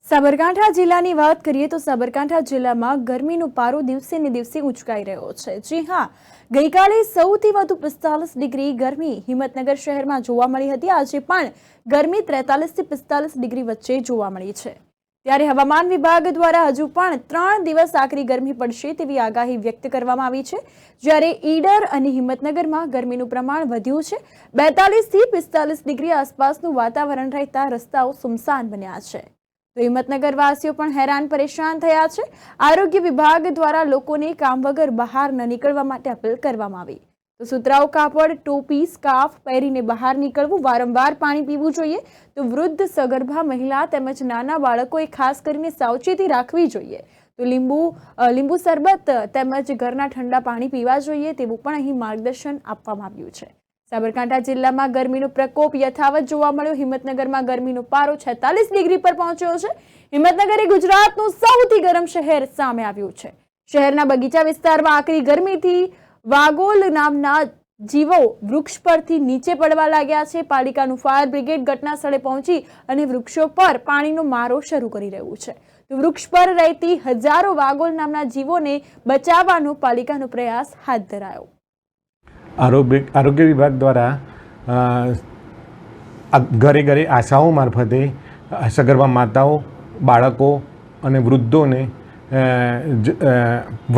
સાબરકાંઠા જિલ્લાની વાત કરીએ તો સાબરકાંઠા જિલ્લામાં ગરમીનો પારો દિવસે ને દિવસે ઊંચકાઈ રહ્યો છે। જી હા, ગઈકાલે સૌથી વધુ 45 ડિગ્રી ગરમી હિંમતનગર શહેરમાં જોવા મળી હતી। આજે પણ ગરમી 43 થી 45 ડિગ્રી વચ્ચે જોવા મળી છે। ત્યારે હવામાન વિભાગ દ્વારા હજુ પણ 3 દિવસ આકરી ગરમી પડશે તેવી આગાહી વ્યક્ત કરવામાં આવી છે। જ્યારે ઈડર અને હિંમતનગરમાં ગરમીનું પ્રમાણ વધ્યું છે। 42 થી 45 ડિગ્રી આસપાસનું વાતાવરણ રહેતા રસ્તાઓ સુમસાન બન્યા છે। તો હિંમતનગર વાસીઓ પણ હેરાન પરેશાન થયા છે। આરોગ્ય વિભાગ દ્વારા લોકોને કામ વગર બહાર ન નીકળવા માટે અપીલ કરવામાં આવી। તો સુતરાઉ કાપડ, ટોપી, સ્કાર્ફ પહેરીને બહાર નીકળવું, વારંવાર પાણી પીવું જોઈએ। તો વૃદ્ધ, સગર્ભા મહિલા તેમજ નાના બાળકોએ ખાસ કરીને સાવચેતી રાખવી જોઈએ। તો લીંબુ શરબત તેમજ ઘરના ઠંડા પાણી પીવા જોઈએ તેવું પણ અહીં માર્ગદર્શન આપવામાં આવ્યું છે। સાબરકાંઠા જિલ્લામાં ગરમીનો પ્રકોપ યથાવત જોવા મળ્યો। હિંમતનગરમાં ગરમીનો પારો 46 ડિગ્રી પર પહોંચ્યો છે। હિંમતનગર એ ગુજરાતનું સૌથી ગરમ શહેર સામે આવ્યું છે। શહેરના બગીચા વિસ્તારમાં આકરી ગરમીથી વાગોલ નામના જીવો વૃક્ષ પરથી નીચે પડવા લાગ્યા છે। પાલિકાનું ફાયર બ્રિગેડ ઘટના સ્થળે પહોંચી અને વૃક્ષો પર પાણીનો મારો શરૂ કરી રહ્યું છે। તો વૃક્ષ પર રહેતી હજારો વાગોલ નામના જીવોને બચાવવાનો પાલિકાનો પ્રયાસ હાથ ધરાયો। આરોગ્ય વિભાગ દ્વારા ઘરે ઘરે આશાઓ મારફતે સગર્ભા માતાઓ, બાળકો અને વૃદ્ધોને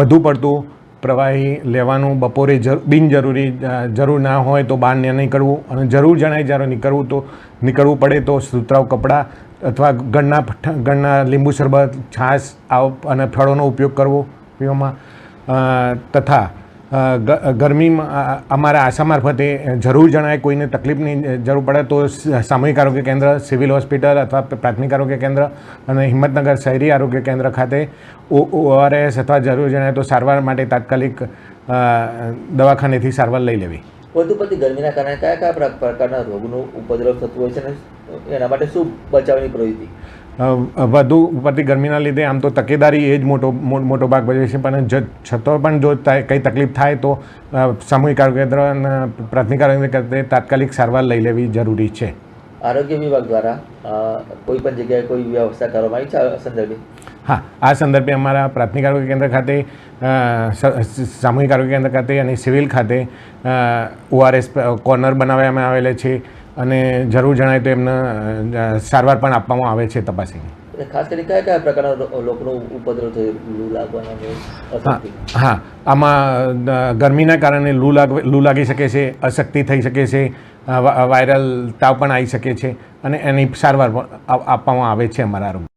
વધુ પડતું પ્રવાહી લેવાનું, બપોરે બિનજરૂરી જરૂર ના હોય તો બહાર ન નીકળવું, અને જરૂર જણાય જ્યારે નીકળવું પડે તો સુતરાઉ કપડાં અથવા ગળના લીંબુ શરબત, છાશ અને ફળોનો ઉપયોગ કરવો પીવામાં, તથા ગરમીમાં અમારા આશા મારફતે જરૂર જણાય કોઈને તકલીફની જરૂર પડે તો સામૂહિક આરોગ્ય કેન્દ્ર, સિવિલ હોસ્પિટલ અથવા પ્રાથમિક આરોગ્ય કેન્દ્ર અને હિંમતનગર શહેરી આરોગ્ય કેન્દ્ર ખાતે ORS અથવા જરૂર જણાય તો સારવાર માટે તાત્કાલિક દવાખાનેથી સારવાર લઈ લેવી। વધુ પડતી ગરમીના કારણે કયા કયા પ્રકારના રોગનું ઉપદ્રવ થતું હોય છે અને એના માટે શું બચાવની પ્રવૃત્તિ? વધુ પડતી ગરમીના લીધે આમ તો તકેદારી એ જ મોટો ભાગ ભજવે છે, પણ છતાં પણ જો કંઈ તકલીફ થાય તો સામૂહિક આરોગ્ય કેન્દ્ર અને પ્રાથમિક આરોગ્ય કેન્દ્રે તાત્કાલિક સારવાર લઈ લેવી જરૂરી છે। આરોગ્ય વિભાગ દ્વારા કોઈ પણ જગ્યાએ કોઈ વ્યવસ્થા કરવામાં આવી છે આ સંદર્ભે? હા, આ સંદર્ભે અમારા પ્રાથમિક આરોગ્ય કેન્દ્ર ખાતે, સામૂહિક આરોગ્ય કેન્દ્ર ખાતે અને સિવિલ ખાતે ORS કોર્નર બનાવવામાં આવેલા છે અને જરૂર જણાય તો એમને સારવાર પણ આપવામાં આવે છે તપાસીને। ખાસ કરીને કયા કયા પ્રકારના લોકોનો ઉપદ્રવ થયો, લૂ લાગવાના? હા, આમાં ગરમીના કારણે લૂ લાગી શકે છે, અશક્તિ થઈ શકે છે, વાયરલ તાવ પણ આવી શકે છે અને એની સારવાર પણ આપવામાં આવે છે અમારા આરોગ્ય